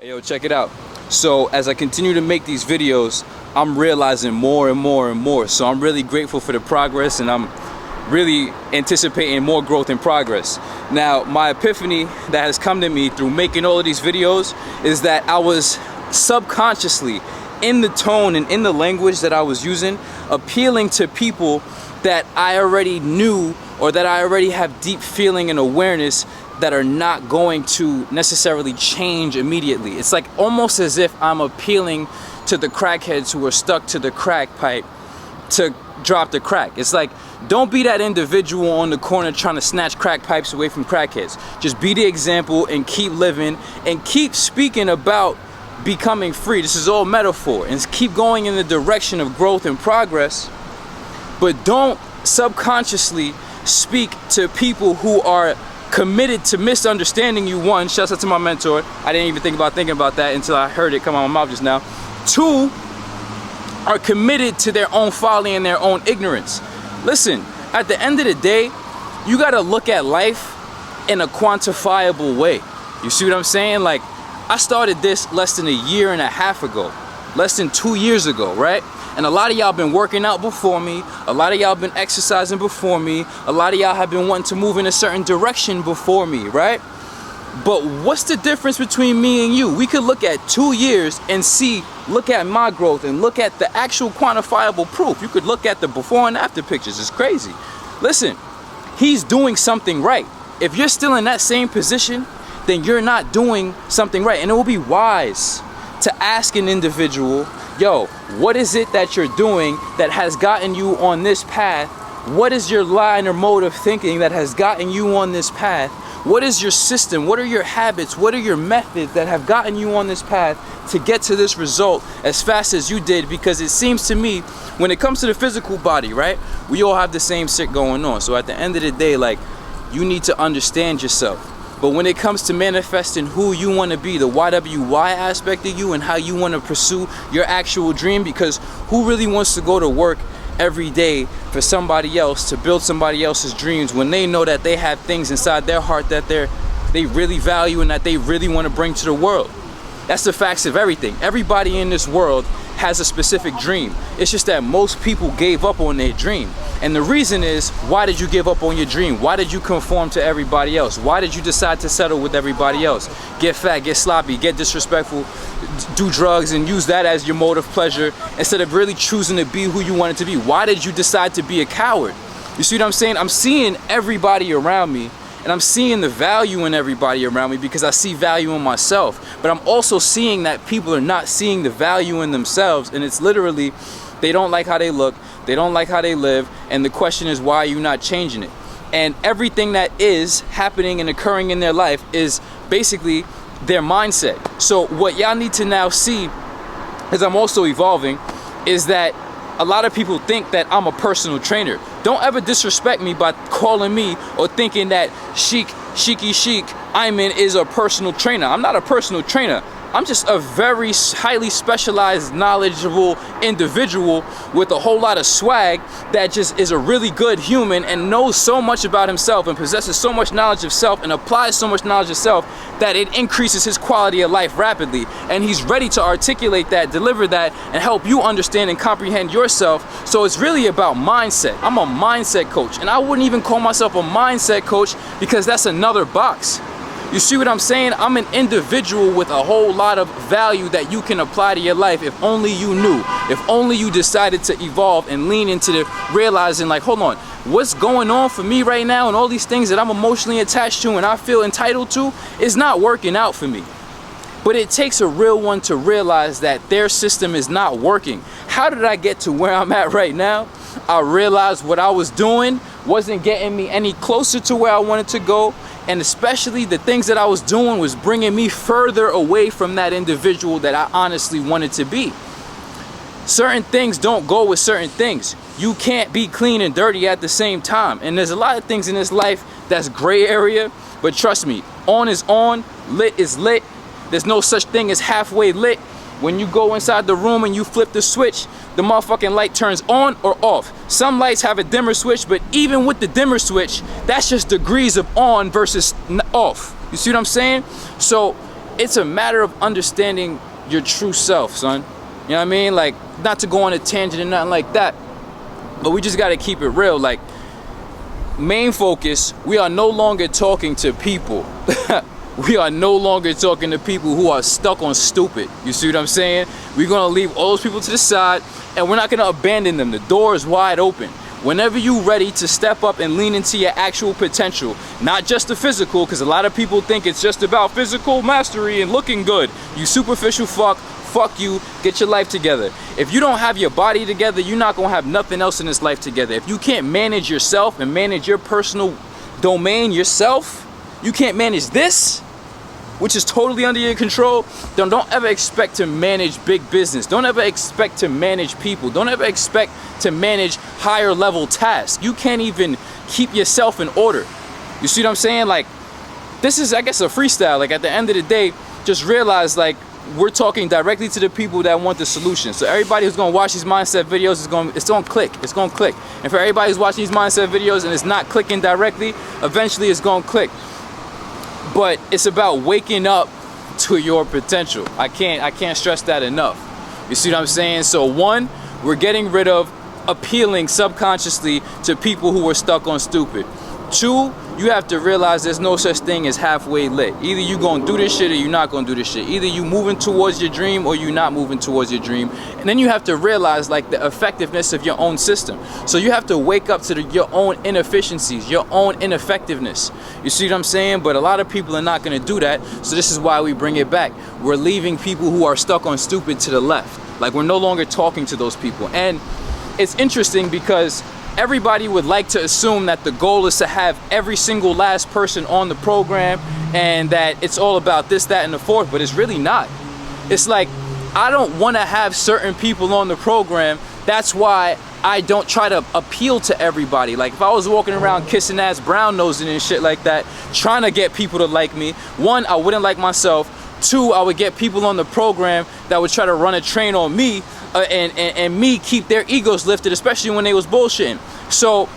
Hey, yo, check it out. So as I continue to make these videos, I'm realizing more and more and more. So I'm really grateful for the progress, and I'm really anticipating more growth and progress. Now, my epiphany that has come to me through making all of these videos is that I was subconsciously, in the tone and in the language that I was using, appealing to people that I already knew or that I already have deep feeling and awareness that are not going to necessarily change immediately. It's like almost as if I'm appealing to the crackheads who are stuck to the crack pipe to drop the crack. It's like, don't be that individual on the corner trying to snatch crack pipes away from crackheads. Just be the example and keep living and keep speaking about becoming free. This is all metaphor, and keep going in the direction of growth and progress, but don't subconsciously speak to people who are committed to misunderstanding you. One, shouts out to my mentor. I didn't even think about that until I heard it come out of my mouth just now. Two, are committed to their own folly and their own ignorance. Listen, at the end of the day, you gotta look at life in a quantifiable way. You see what I'm saying? Like, I started this less than a year and a half ago, less than 2 years ago, right? And a lot of y'all been working out before me. A lot of y'all been exercising before me. A lot of y'all have been wanting to move in a certain direction before me, right? But what's the difference between me and you? We could look at 2 years and look at my growth and look at the actual quantifiable proof. You could look at the before and after pictures. It's crazy. Listen, he's doing something right. If you're still in that same position, then you're not doing something right. And it will be wise to ask an individual, yo, what is it that you're doing that has gotten you on this path? What is your line or mode of thinking that has gotten you on this path? What is your system? What are your habits? What are your methods that have gotten you on this path to get to this result as fast as you did? Because it seems to me, when it comes to the physical body, right, we all have the same shit going on. So at the end of the day, like, you need to understand yourself. But when it comes to manifesting who you want to be, the YWY aspect of you and how you want to pursue your actual dream, because who really wants to go to work every day for somebody else to build somebody else's dreams when they know that they have things inside their heart that they really value and that they really want to bring to the world? That's the facts of everything. Everybody in this world has a specific dream. It's just that most people gave up on their dream. And the reason is, why did you give up on your dream? Why did you conform to everybody else? Why did you decide to settle with everybody else? Get fat, get sloppy, get disrespectful, do drugs and use that as your mode of pleasure instead of really choosing to be who you wanted to be? Why did you decide to be a coward? You see what I'm saying? I'm seeing everybody around me, and I'm seeing the value in everybody around me because I see value in myself. But I'm also seeing that people are not seeing the value in themselves, and it's literally, they don't like how they look, they don't like how they live, and the question is, why are you not changing it? And everything that is happening and occurring in their life is basically their mindset. So what y'all need to now see, as I'm also evolving, is that a lot of people think that I'm a personal trainer. Don't ever disrespect me by calling me or thinking that Sheikhy %ḥ is a personal trainer. I'm not a personal trainer. I'm just a very highly specialized, knowledgeable individual with a whole lot of swag that just is a really good human and knows so much about himself and possesses so much knowledge of self and applies so much knowledge of self that it increases his quality of life rapidly. And he's ready to articulate that, deliver that, and help you understand and comprehend yourself. So it's really about mindset. I'm a mindset coach, and I wouldn't even call myself a mindset coach because that's another box. You see what I'm saying? I'm an individual with a whole lot of value that you can apply to your life if only you knew. If only you decided to evolve and lean into the realizing, like, hold on, what's going on for me right now and all these things that I'm emotionally attached to and I feel entitled to is not working out for me. But it takes a real one to realize that their system is not working. How did I get to where I'm at right now? I realized what I was doing wasn't getting me any closer to where I wanted to go. And especially the things that I was doing was bringing me further away from that individual that I honestly wanted to be. Certain things don't go with certain things. You can't be clean and dirty at the same time. And there's a lot of things in this life that's gray area, but trust me, on is on, lit is lit. There's no such thing as halfway lit. When you go inside the room and you flip the switch, the motherfucking light turns on or off. Some lights have a dimmer switch, but even with the dimmer switch, that's just degrees of on versus off. You see what I'm saying? So it's a matter of understanding your true self, son. You know what I mean? Like, not to go on a tangent and nothing like that, but we just got to keep it real. Like, main focus, we are no longer talking to people. We are no longer talking to people who are stuck on stupid. You see what I'm saying? We're going to leave all those people to the side, and we're not going to abandon them. The door is wide open. Whenever you're ready to step up and lean into your actual potential, not just the physical, because a lot of people think it's just about physical mastery and looking good. You superficial fuck you, get your life together. If you don't have your body together, you're not going to have nothing else in this life together. If you can't manage yourself and manage your personal domain yourself, you can't manage this, which is totally under your control, then don't ever expect to manage big business. Don't ever expect to manage people. Don't ever expect to manage higher level tasks. You can't even keep yourself in order. You see what I'm saying? Like, this is, I guess, a freestyle. Like, at the end of the day, just realize, like, we're talking directly to the people that want the solution. So everybody who's gonna watch these mindset videos it's gonna click. It's gonna click. And for everybody who's watching these mindset videos and it's not clicking directly, eventually it's gonna click. But it's about waking up to your potential. I can't stress that enough. You see what I'm saying? So one, we're getting rid of appealing subconsciously to people who are stuck on stupid. Two, you have to realize there's no such thing as halfway lit. Either you gonna do this shit or you're not gonna do this shit. Either you moving towards your dream or you're not moving towards your dream. And then you have to realize, like, the effectiveness of your own system. So you have to wake up to your own inefficiencies, your own ineffectiveness. You see what I'm saying? But a lot of people are not gonna do that. So this is why we bring it back. We're leaving people who are stuck on stupid to the left. Like, we're no longer talking to those people. And it's interesting because everybody would like to assume that the goal is to have every single last person on the program and that it's all about this, that, and the fourth, but it's really not. It's like, I don't want to have certain people on the program. That's why I don't try to appeal to everybody. Like, if I was walking around kissing ass, brown nosing and shit like that, trying to get people to like me, one, I wouldn't like myself. Two, I would get people on the program that would try to run a train on me and me keep their egos lifted, especially when they was bullshitting. So,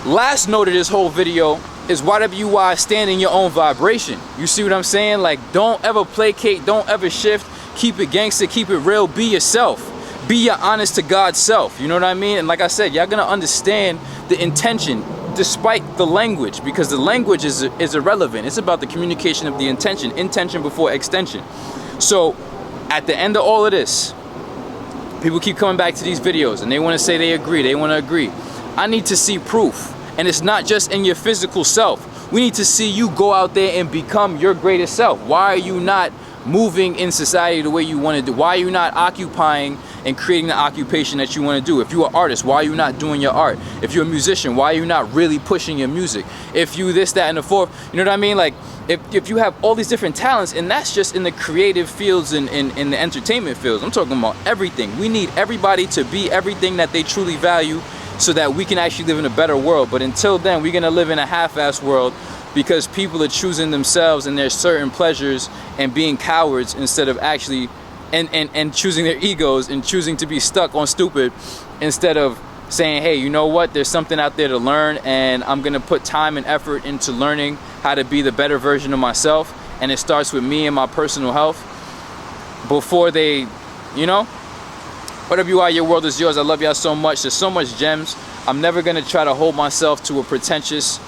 last note of this whole video is YWY, stand in your own vibration. You see what I'm saying? Like, don't ever placate, don't ever shift, keep it gangster, keep it real, be yourself. Be your honest to God self, you know what I mean? And like I said, y'all gonna understand the intention despite the language, because the language is irrelevant. It's about the communication of the intention before extension. So, at the end of all of this, people keep coming back to these videos and they want to say they agree, they want to agree. I need to see proof. And it's not just in your physical self. We need to see you go out there and become your greatest self. Why are you not moving in society the way you want to do? Why are you not occupying and creating the occupation that you want to do? If you're an artist, why are you not doing your art? If you're a musician, why are you not really pushing your music? If you this, that, and the fourth, you know what I mean? Like, if you have all these different talents, and that's just in the creative fields and in the entertainment fields. I'm talking about everything. We need everybody to be everything that they truly value so that we can actually live in a better world. But until then, we're going to live in a half-ass world because people are choosing themselves and their certain pleasures and being cowards instead of actually and choosing their egos and choosing to be stuck on stupid instead of saying, hey, you know what, there's something out there to learn, and I'm gonna put time and effort into learning how to be the better version of myself, and it starts with me and my personal health before they, you know. Whatever you are, your world is yours. I love y'all so much. There's so much gems. I'm never gonna try to hold myself to a pretentious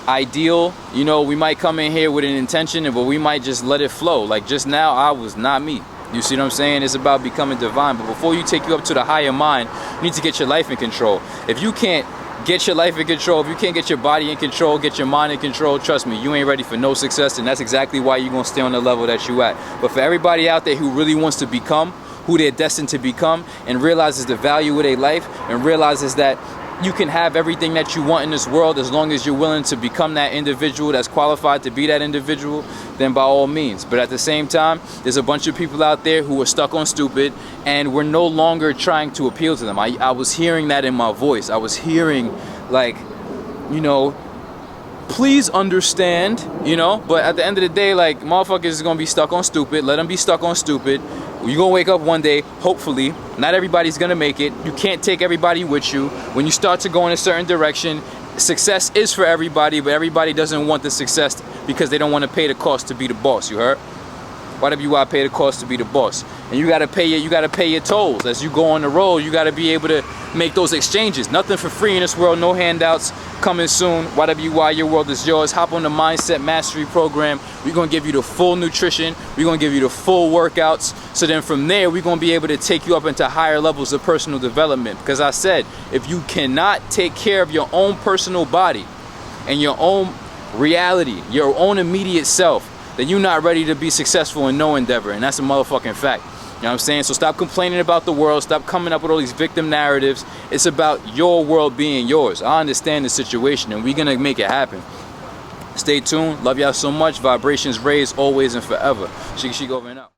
ideal. You know, we might come in here with an intention, but we might just let it flow. Like just now, I was not me. You see what I'm saying? It's about becoming divine. But before you take you up to the higher mind, you need to get your life in control. If you can't get your life in control, if you can't get your body in control, get your mind in control, trust me, you ain't ready for no success. And that's exactly why you're going to stay on the level that you at. But for everybody out there who really wants to become who they're destined to become and realizes the value of their life and realizes that you can have everything that you want in this world as long as you're willing to become that individual that's qualified to be that individual, then by all means. But at the same time, there's a bunch of people out there who are stuck on stupid, and we're no longer trying to appeal to them. I was hearing that in my voice. I was hearing, like, you know, please understand, you know. But at the end of the day, like, motherfuckers is gonna be stuck on stupid. Let them be stuck on stupid. You're gonna wake up one day, hopefully. Not everybody's gonna make it. You can't take everybody with you. When you start to go in a certain direction, success is for everybody, but everybody doesn't want the success because they don't want to pay the cost to be the boss, you heard? YWI pay the cost to be the boss. And you gotta pay your tolls. As you go on the road, you gotta be able to make those exchanges. Nothing for free in this world, no handouts. Coming soon. YWI, your world is yours. Hop on the Mindset Mastery program. We're gonna give you the full nutrition. We're gonna give you the full workouts. So then from there, we're gonna be able to take you up into higher levels of personal development. Because I said, if you cannot take care of your own personal body and your own reality, your own immediate self, then you're not ready to be successful in no endeavor. And that's a motherfucking fact. You know what I'm saying? So stop complaining about the world. Stop coming up with all these victim narratives. It's about your world being yours. I understand the situation and we're going to make it happen. Stay tuned. Love y'all so much. Vibrations raised always and forever. Sheikhy over and out.